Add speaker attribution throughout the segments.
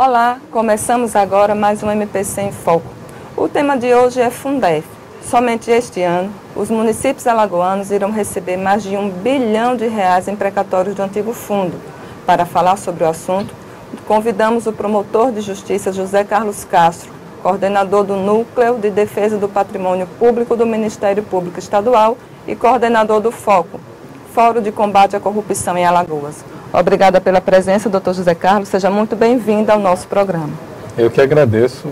Speaker 1: Olá, começamos agora mais um MPC em Foco. O tema de hoje é Fundef. Somente este ano, os municípios alagoanos irão receber mais de R$1 bilhão em precatórios do antigo fundo. Para falar sobre o assunto, convidamos o promotor de justiça José Carlos Castro, coordenador do Núcleo de Defesa do Patrimônio Público do Ministério Público Estadual e coordenador do FOCO, Fórum de Combate à Corrupção em Alagoas. Obrigada pela presença, doutor José Carlos. Seja muito bem-vindo ao nosso programa.
Speaker 2: Eu que agradeço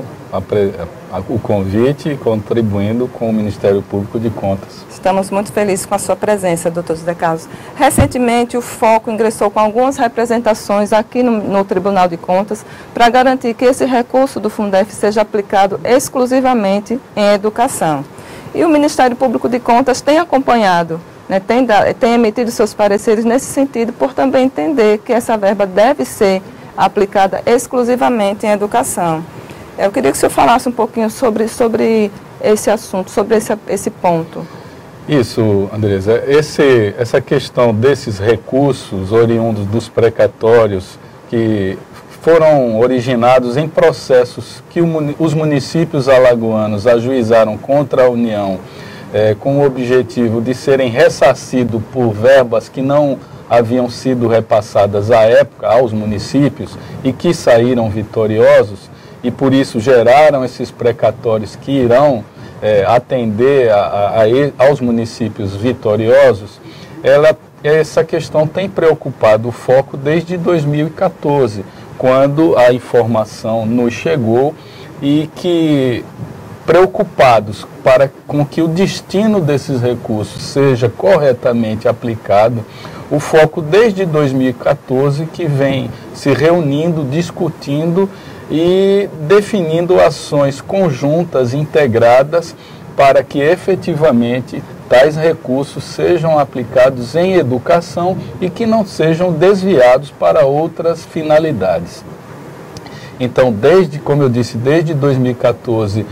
Speaker 2: o convite, contribuindo com o Ministério Público de Contas.
Speaker 1: Estamos muito felizes com a sua presença, doutor José Carlos. Recentemente, o FOCO ingressou com algumas representações aqui no Tribunal de Contas para garantir que esse recurso do Fundef seja aplicado exclusivamente em educação. E o Ministério Público de Contas tem acompanhado, tem emitido seus pareceres nesse sentido, por também entender que essa verba deve ser aplicada exclusivamente em educação. Eu queria que o senhor falasse um pouquinho sobre esse assunto, sobre esse ponto.
Speaker 2: Isso, Andresa. Essa questão desses recursos oriundos dos precatórios que foram originados em processos que os municípios alagoanos ajuizaram contra a União, com o objetivo de serem ressarcidos por verbas que não haviam sido repassadas à época aos municípios e que saíram vitoriosos, e por isso geraram esses precatórios que irão atender aos municípios vitoriosos. Essa questão tem preocupado o FOCO desde 2014, quando a informação nos chegou e que, preocupados com que o destino desses recursos seja corretamente aplicado, o FOCO desde 2014 que vem se reunindo, discutindo e definindo ações conjuntas, integradas, para que efetivamente tais recursos sejam aplicados em educação e que não sejam desviados para outras finalidades. Então, como eu disse, desde 2014,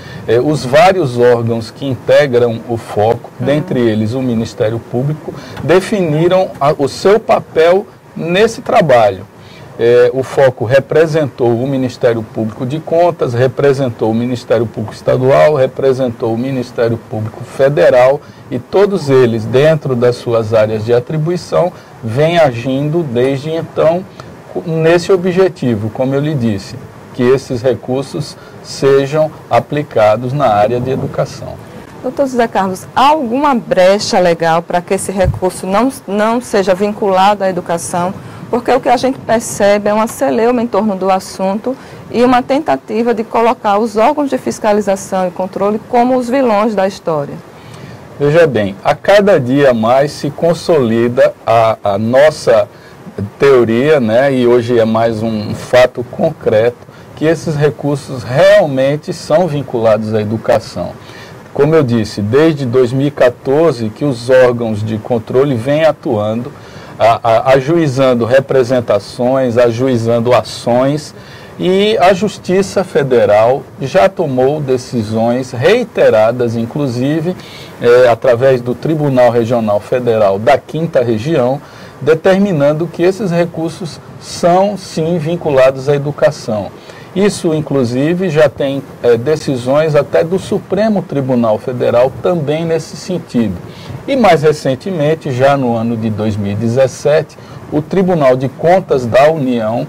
Speaker 2: os vários órgãos que integram o FOCO, dentre eles o Ministério Público, definiram o seu papel nesse trabalho. O FOCO representou o Ministério Público de Contas, representou o Ministério Público Estadual, representou o Ministério Público Federal, e todos eles, dentro das suas áreas de atribuição, vêm agindo desde então nesse objetivo, como eu lhe disse, que esses recursos sejam aplicados na área de educação.
Speaker 1: Doutor José Carlos, há alguma brecha legal para que esse recurso não seja vinculado à educação? Porque o que a gente percebe é uma celeuma em torno do assunto e uma tentativa de colocar os órgãos de fiscalização e controle como os vilões da história.
Speaker 2: Veja bem, a cada dia mais se consolida a nossa teoria, e hoje é mais um fato concreto, que esses recursos realmente são vinculados à educação. Como eu disse, desde 2014 que os órgãos de controle vêm atuando, ajuizando representações, ajuizando ações, e a Justiça Federal já tomou decisões reiteradas, inclusive através do Tribunal Regional Federal da 5ª Região, determinando que esses recursos são, sim, vinculados à educação. Isso, inclusive, já tem decisões até do Supremo Tribunal Federal também nesse sentido. E mais recentemente, já no ano de 2017, o Tribunal de Contas da União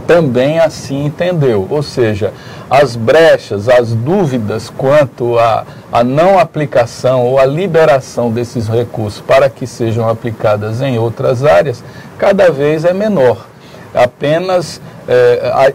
Speaker 2: também assim entendeu. Ou seja, as brechas, as dúvidas quanto à não aplicação ou à liberação desses recursos para que sejam aplicadas em outras áreas, cada vez é menor. Apenas,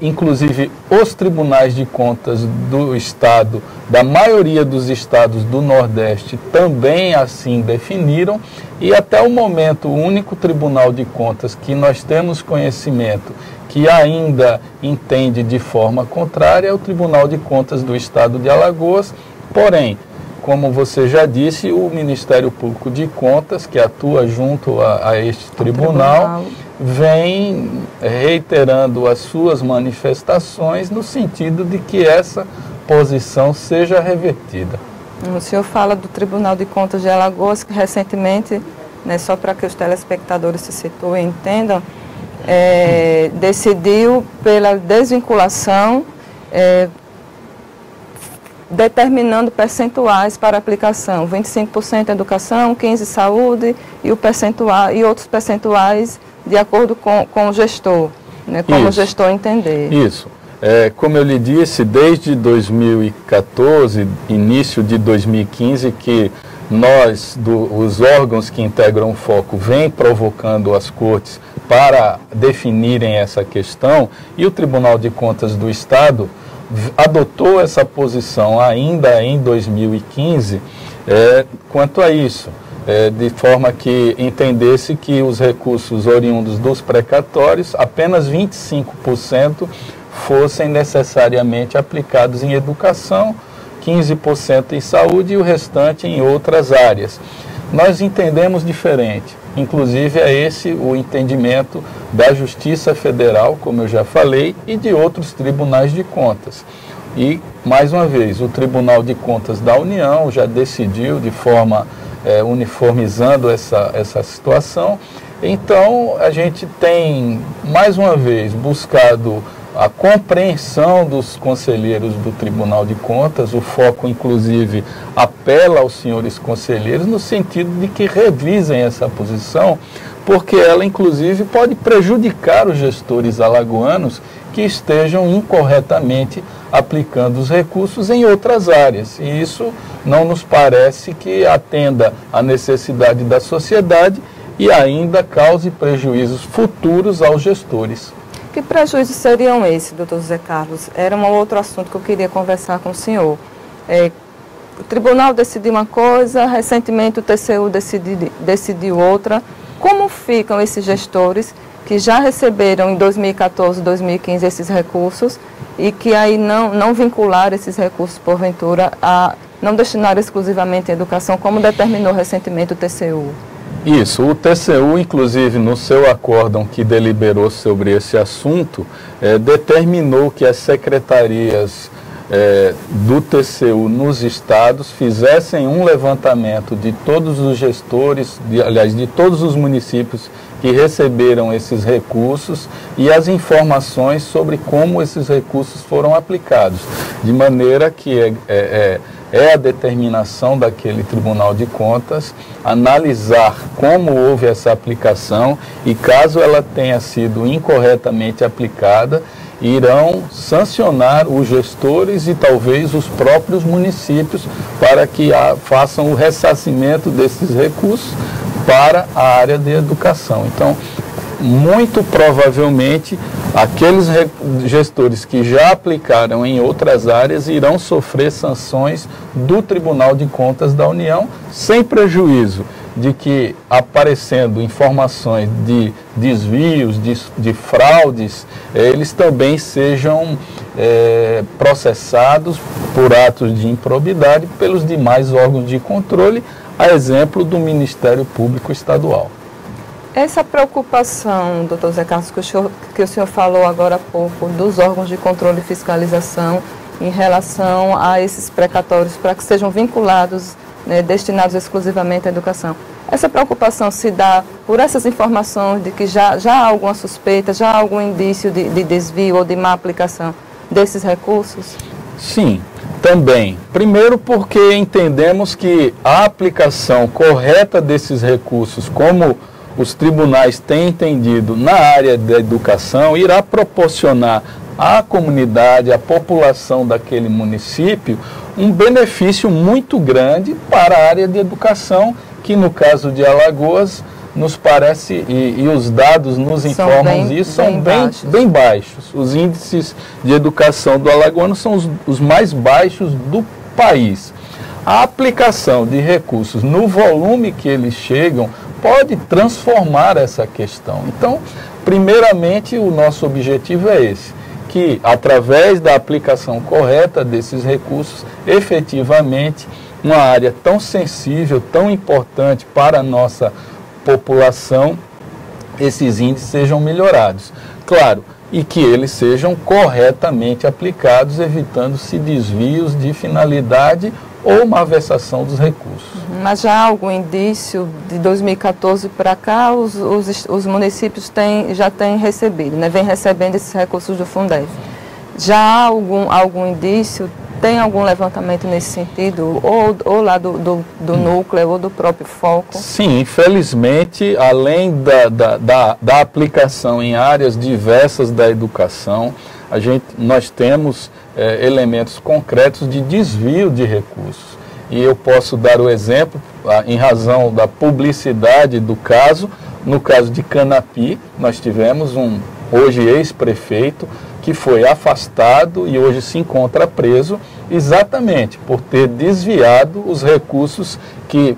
Speaker 2: inclusive, os tribunais de contas do Estado, da maioria dos estados do Nordeste, também assim definiram, e até o momento o único tribunal de contas que nós temos conhecimento que ainda entende de forma contrária é o Tribunal de Contas do Estado de Alagoas. Porém, como você já disse, o Ministério Público de Contas, que atua junto a este tribunal, vem reiterando as suas manifestações no sentido de que essa posição seja revertida.
Speaker 1: O senhor fala do Tribunal de Contas de Alagoas, que recentemente, só para que os telespectadores se situem e entendam, decidiu pela desvinculação, determinando percentuais para aplicação, 25% educação, 15% saúde e outros percentuais de acordo com o gestor, né, como o gestor entender.
Speaker 2: Isso. Como eu lhe disse, desde 2014, início de 2015, que nós, os órgãos que integram o FOCO, vêm provocando as cortes para definirem essa questão, e o Tribunal de Contas do Estado adotou essa posição ainda em 2015 quanto a isso, de forma que entendesse que os recursos oriundos dos precatórios, apenas 25% fossem necessariamente aplicados em educação, 15% em saúde e o restante em outras áreas. Nós entendemos diferente, inclusive é esse o entendimento da Justiça Federal, como eu já falei, e de outros tribunais de contas. E, mais uma vez, o Tribunal de Contas da União já decidiu de forma uniformizando essa situação. Então, a gente tem, mais uma vez, buscado a compreensão dos conselheiros do Tribunal de Contas. O FOCO, inclusive, apela aos senhores conselheiros no sentido de que revisem essa posição, porque ela, inclusive, pode prejudicar os gestores alagoanos que estejam incorretamente aplicando os recursos em outras áreas. E isso não nos parece que atenda à necessidade da sociedade e ainda cause prejuízos futuros aos gestores.
Speaker 1: Que prejuízos seriam esses, doutor José Carlos? Era um outro assunto que eu queria conversar com o senhor. O tribunal decidiu uma coisa, recentemente o TCU decidiu outra. Como ficam esses gestores que já receberam em 2014, 2015 esses recursos e que aí não vincularam esses recursos, porventura, não destinaram exclusivamente à educação, como determinou recentemente o TCU?
Speaker 2: Isso, o TCU, inclusive, no seu acórdão que deliberou sobre esse assunto, determinou que as secretarias do TCU nos estados fizessem um levantamento de todos os gestores, de todos os municípios que receberam esses recursos e as informações sobre como esses recursos foram aplicados, de maneira que é a determinação daquele Tribunal de Contas analisar como houve essa aplicação e, caso ela tenha sido incorretamente aplicada, irão sancionar os gestores e talvez os próprios municípios para que façam o ressarcimento desses recursos para a área de educação. Então, muito provavelmente, aqueles gestores que já aplicaram em outras áreas irão sofrer sanções do Tribunal de Contas da União, sem prejuízo de que, aparecendo informações de desvios, de fraudes, eles também sejam processados por atos de improbidade pelos demais órgãos de controle, a exemplo do Ministério Público Estadual.
Speaker 1: Essa preocupação, doutor Zé Carlos, que o senhor falou agora há pouco, dos órgãos de controle e fiscalização em relação a esses precatórios para que sejam vinculados, destinados exclusivamente à educação. Essa preocupação se dá por essas informações de que já há alguma suspeita, já há algum indício de desvio ou de má aplicação desses recursos?
Speaker 2: Sim, também. Primeiro porque entendemos que a aplicação correta desses recursos, como os tribunais têm entendido na área da educação, irá proporcionar à comunidade, à população daquele município, um benefício muito grande para a área de educação, que no caso de Alagoas, nos parece, e os dados nos informam isso, são bem baixos. Os índices de educação do alagoano são os mais baixos do país. A aplicação de recursos no volume que eles chegam pode transformar essa questão. Então, primeiramente, o nosso objetivo é esse, que através da aplicação correta desses recursos, efetivamente, uma área tão sensível, tão importante para a nossa população, esses índices sejam melhorados. Claro, e que eles sejam corretamente aplicados, evitando-se desvios de finalidade ou malversação dos recursos.
Speaker 1: Mas já há algum indício de 2014 para cá, os municípios já têm recebido, né? Vem recebendo esses recursos do Fundef. Já há algum indício, tem algum levantamento nesse sentido, ou lá do núcleo, ou do próprio foco?
Speaker 2: Sim, infelizmente, além da aplicação em áreas diversas da educação, nós temos elementos concretos de desvio de recursos. E eu posso dar o exemplo, em razão da publicidade do caso. No caso de Canapi, nós tivemos hoje ex-prefeito, que foi afastado e hoje se encontra preso, exatamente por ter desviado os recursos que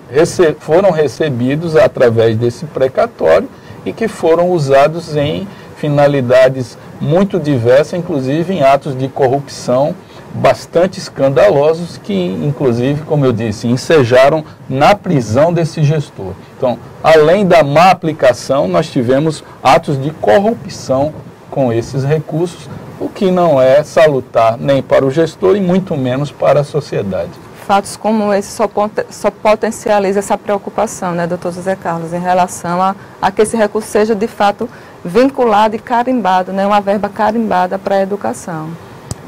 Speaker 2: foram recebidos através desse precatório e que foram usados em finalidades muito diversas, inclusive em atos de corrupção bastante escandalosos que, inclusive, como eu disse, ensejaram na prisão desse gestor. Então, além da má aplicação, nós tivemos atos de corrupção com esses recursos, o que não é salutar nem para o gestor e muito menos para a sociedade.
Speaker 1: Fatos como esse só potencializa essa preocupação, né, doutor José Carlos, em relação a que esse recurso seja de fato vinculado e carimbado, né, uma verba carimbada para a educação.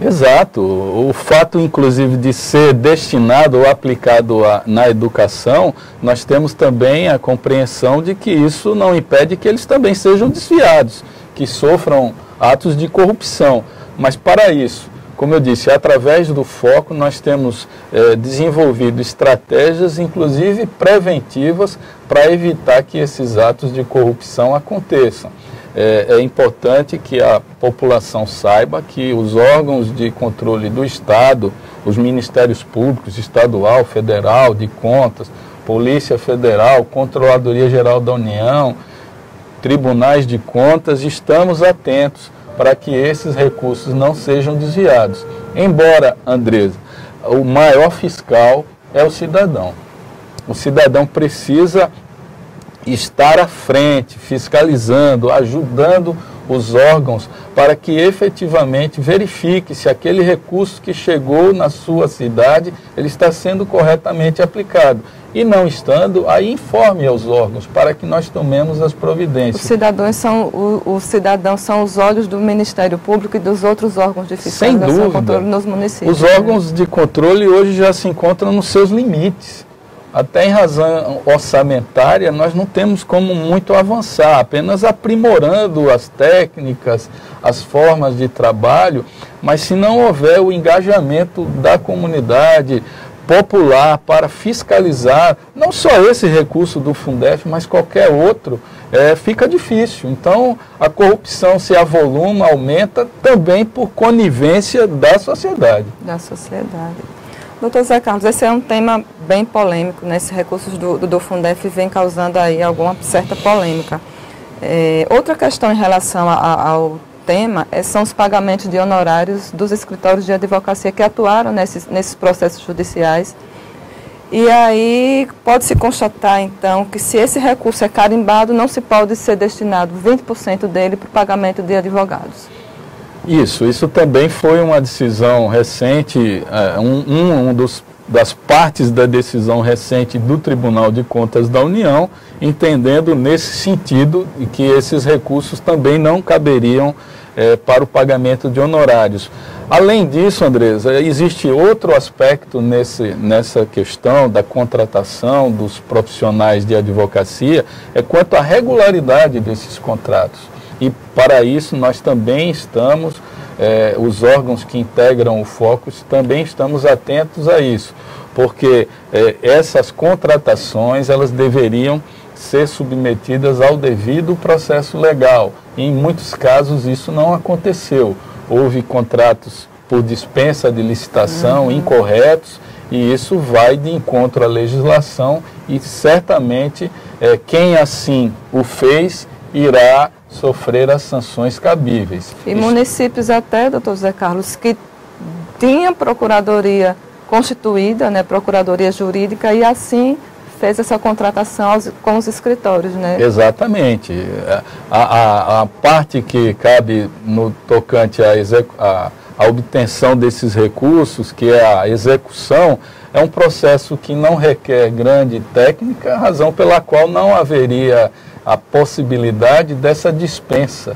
Speaker 2: Exato. O fato, inclusive, de ser destinado ou aplicado na educação, nós temos também a compreensão de que isso não impede que eles também sejam desviados, que sofram atos de corrupção. Mas para isso, como eu disse, através do foco nós temos desenvolvido estratégias, inclusive preventivas, para evitar que esses atos de corrupção aconteçam. É importante que a população saiba que os órgãos de controle do Estado, os ministérios públicos, estadual, federal, de contas, Polícia Federal, Controladoria Geral da União, tribunais de contas, estamos atentos para que esses recursos não sejam desviados. Embora, Andresa, o maior fiscal é o cidadão. O cidadão precisa estar à frente, fiscalizando, ajudando os órgãos para que efetivamente verifique se aquele recurso que chegou na sua cidade, ele está sendo corretamente aplicado. E não estando, aí informe aos órgãos para que nós tomemos as providências.
Speaker 1: Os cidadãos são os olhos do Ministério Público e dos outros órgãos de fiscalização e controle nos municípios.
Speaker 2: Os órgãos de controle hoje já se encontram nos seus limites. Até em razão orçamentária, nós não temos como muito avançar, apenas aprimorando as técnicas, as formas de trabalho, mas se não houver o engajamento da comunidade popular para fiscalizar, não só esse recurso do Fundef, mas qualquer outro, fica difícil. Então, a corrupção se avoluma, aumenta também por conivência da sociedade.
Speaker 1: Da sociedade. Doutor Zé Carlos, esse é um tema bem polêmico, né? Esses recursos do Fundef vem causando aí alguma certa polêmica. Outra questão em relação ao tema são os pagamentos de honorários dos escritórios de advocacia que atuaram nesses processos judiciais. E aí pode-se constatar, então, que se esse recurso é carimbado, não se pode ser destinado 20% dele para o pagamento de advogados.
Speaker 2: Isso também foi uma decisão recente, das partes da decisão recente do Tribunal de Contas da União, entendendo nesse sentido que esses recursos também não caberiam para o pagamento de honorários. Além disso, Andresa, existe outro aspecto nessa questão da contratação dos profissionais de advocacia, quanto à regularidade desses contratos. E para isso nós também estamos, os órgãos que integram o Focus, também estamos atentos a isso, porque essas contratações, elas deveriam ser submetidas ao devido processo legal. E em muitos casos isso não aconteceu. Houve contratos por dispensa de licitação incorretos, e isso vai de encontro à legislação e certamente quem assim o fez irá sofrer as sanções cabíveis.
Speaker 1: E municípios até, doutor José Carlos, que tinha procuradoria constituída, né, procuradoria jurídica, e assim fez essa contratação com os escritórios, né?
Speaker 2: Exatamente. A parte que cabe no tocante à a obtenção desses recursos, que é a execução, é um processo que não requer grande técnica, razão pela qual não haveria a possibilidade dessa dispensa,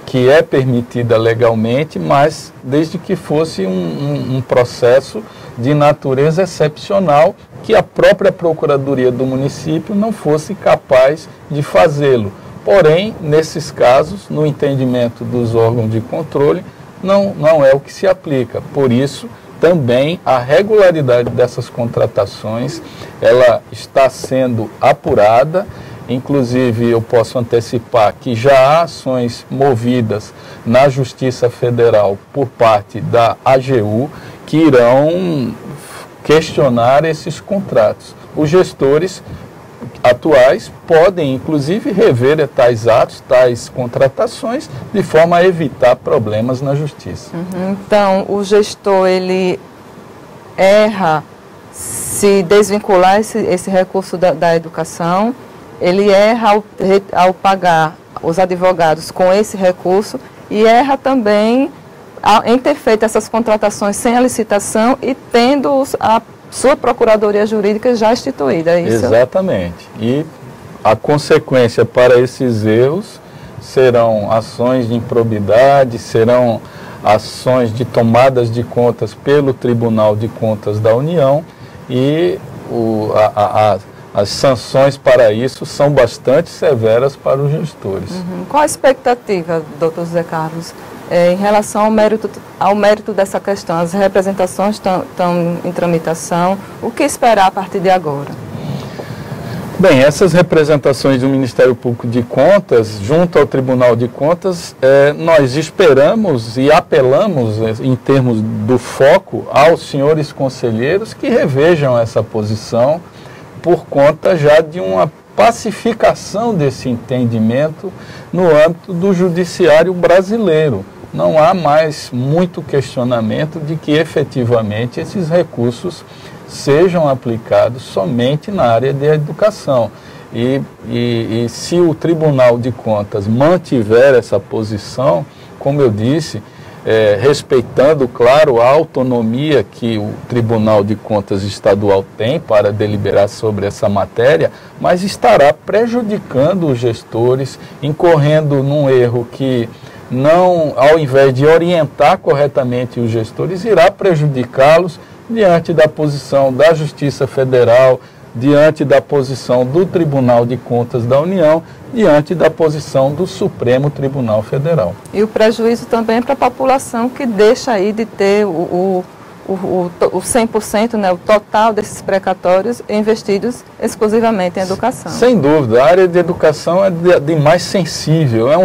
Speaker 2: que é permitida legalmente, mas desde que fosse um processo de natureza excepcional, que a própria Procuradoria do município não fosse capaz de fazê-lo. Porém, nesses casos, no entendimento dos órgãos de controle, não é o que se aplica. Por isso, também a regularidade dessas contratações, ela está sendo apurada. Inclusive, eu posso antecipar que já há ações movidas na Justiça Federal por parte da AGU que irão questionar esses contratos. Os gestores atuais podem, inclusive, rever tais atos, tais contratações, de forma a evitar problemas na Justiça.
Speaker 1: Então, o gestor, ele erra se desvincular esse recurso da educação, ele erra ao pagar os advogados com esse recurso e erra também em ter feito essas contratações sem a licitação e tendo a sua procuradoria jurídica já instituída, é isso?
Speaker 2: Exatamente. E a consequência para esses erros serão ações de improbidade, serão ações de tomadas de contas pelo Tribunal de Contas da União e as sanções para isso são bastante severas para os gestores.
Speaker 1: Qual a expectativa, doutor José Carlos, em relação ao mérito dessa questão? As representações estão em tramitação. O que esperar a partir de agora?
Speaker 2: Bem, essas representações do Ministério Público de Contas, junto ao Tribunal de Contas, nós esperamos e apelamos, em termos do foco, aos senhores conselheiros que revejam essa posição, por conta já de uma pacificação desse entendimento no âmbito do judiciário brasileiro. Não há mais muito questionamento de que efetivamente esses recursos sejam aplicados somente na área de educação. E se o Tribunal de Contas mantiver essa posição, como eu disse, respeitando, claro, a autonomia que o Tribunal de Contas Estadual tem para deliberar sobre essa matéria, mas estará prejudicando os gestores, incorrendo num erro que não, ao invés de orientar corretamente os gestores, irá prejudicá-los diante da posição da Justiça Federal, diante da posição do Tribunal de Contas da União, diante da posição do Supremo Tribunal Federal.
Speaker 1: E o prejuízo também para a população que deixa aí de ter o 100%, né, o total desses precatórios investidos exclusivamente em educação.
Speaker 2: Sem dúvida, a área de educação é de mais sensível, é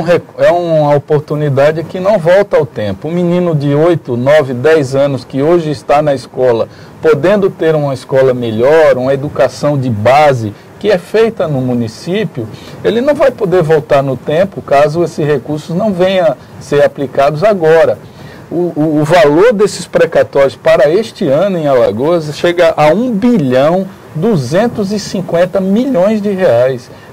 Speaker 2: uma oportunidade que não volta ao tempo. Um menino de 8, 9, 10 anos que hoje está na escola, podendo ter uma escola melhor, uma educação de base, que é feita no município, ele não vai poder voltar no tempo caso esses recursos não venham a ser aplicados agora. O valor desses precatórios para este ano em Alagoas chega a R$1.250 bilhões.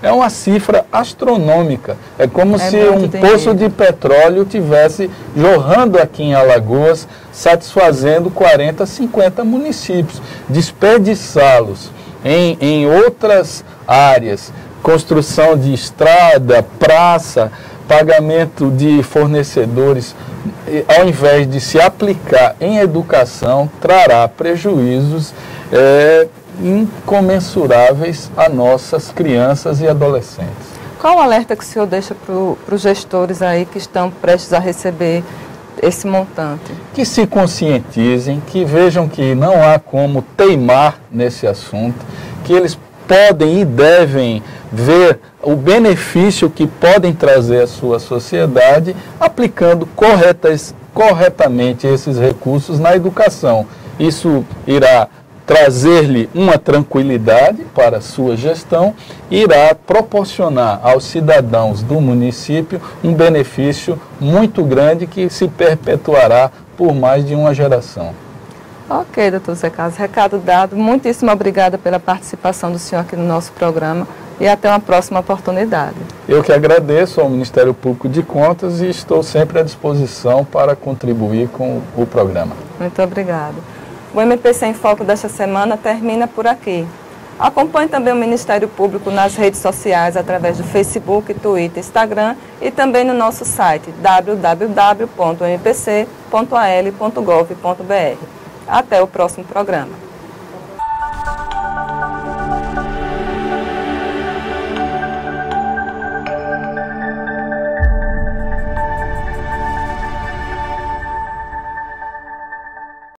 Speaker 2: É uma cifra astronômica. É como se um poço de petróleo tivesse jorrando aqui em Alagoas, satisfazendo 40, 50 municípios. Desperdiçá-los em outras áreas, construção de estrada, praça, pagamento de fornecedores, ao invés de se aplicar em educação, trará prejuízos incomensuráveis a nossas crianças e adolescentes.
Speaker 1: Qual o alerta que o senhor deixa para os gestores aí que estão prestes a receber esse montante?
Speaker 2: Que se conscientizem, que vejam que não há como teimar nesse assunto, que eles podem e devem ver o benefício que podem trazer à sua sociedade aplicando corretamente esses recursos na educação. Isso irá trazer-lhe uma tranquilidade para a sua gestão e irá proporcionar aos cidadãos do município um benefício muito grande que se perpetuará por mais de uma geração. Ok,
Speaker 1: doutor Zé Carlos, recado dado. Muitíssimo obrigada pela participação do senhor aqui no nosso programa. E até uma próxima oportunidade.
Speaker 2: Eu que agradeço ao Ministério Público de Contas e estou sempre à disposição para contribuir com o programa.
Speaker 1: Muito obrigada. O MPC em Foco desta semana termina por aqui. Acompanhe também o Ministério Público nas redes sociais através do Facebook, Twitter, Instagram e também no nosso site www.mpc.al.gov.br. Até o próximo programa.